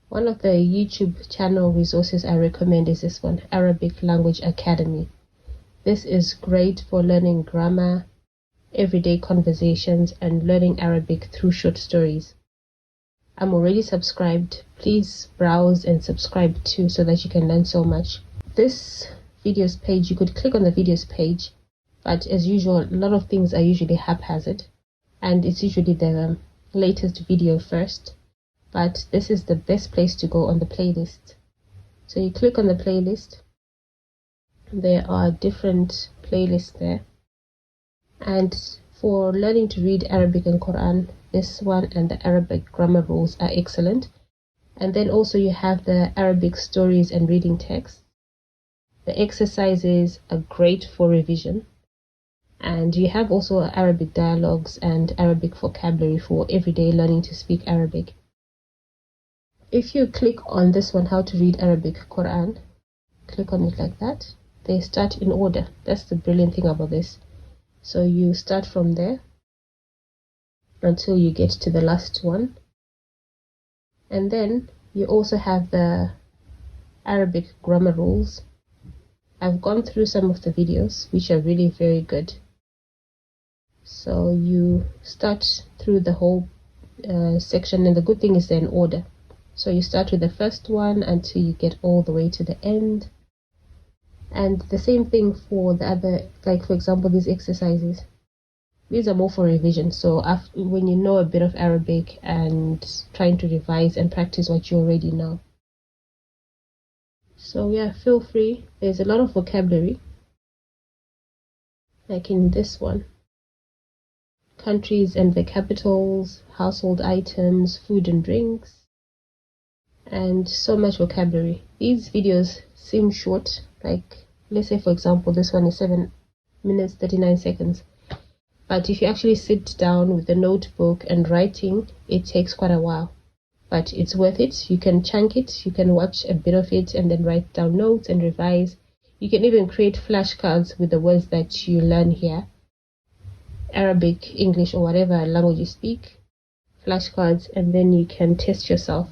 One of the YouTube channel resources I recommend is this one, Arabic Language Academy. This is great for learning grammar, everyday conversations, and learning Arabic through short stories. I'm already subscribed. Please browse and subscribe too so that you can learn so much. This videos page, you could click on the videos page, but as usual, a lot of things are usually haphazard, and it's usually the latest video first. But this is the best place to go on the playlist. So you click on the playlist. There are different playlists there. And for learning to read Arabic and Quran, this one and the Arabic grammar rules are excellent. And then also you have the Arabic stories and reading text. The exercises are great for revision. And you have also Arabic dialogues and Arabic vocabulary for everyday learning to speak Arabic. If you click on this one, how to read Arabic Quran, click on it like that. They start in order. That's the brilliant thing about this. So you start from there until you get to the last one. And then you also have the Arabic grammar rules. I've gone through some of the videos, which are really very good. So you start through the whole section, and the good thing is they're in order. So you start with the first one until you get all the way to the end. And the same thing for the other, like for example, these exercises. These are more for revision. So when you know a bit of Arabic and trying to revise and practice what you already know. So yeah, feel free. There's a lot of vocabulary. Like in this one. Countries and their capitals, household items, food and drinks. And so much vocabulary. These videos seem short, like let's say for example this one is 7 minutes 39 seconds, but if you actually sit down with a notebook and writing, it takes quite a while, but it's worth it. You can chunk it, you can watch a bit of it and then write down notes and revise. You can even create flashcards with the words that you learn here, Arabic, English, or whatever language you speak, flashcards, and then you can test yourself.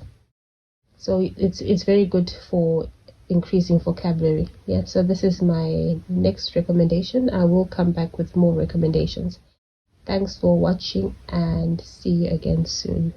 So it's very good for increasing vocabulary. Yeah, so this is my next recommendation. I will come back with more recommendations. Thanks for watching and see you again soon.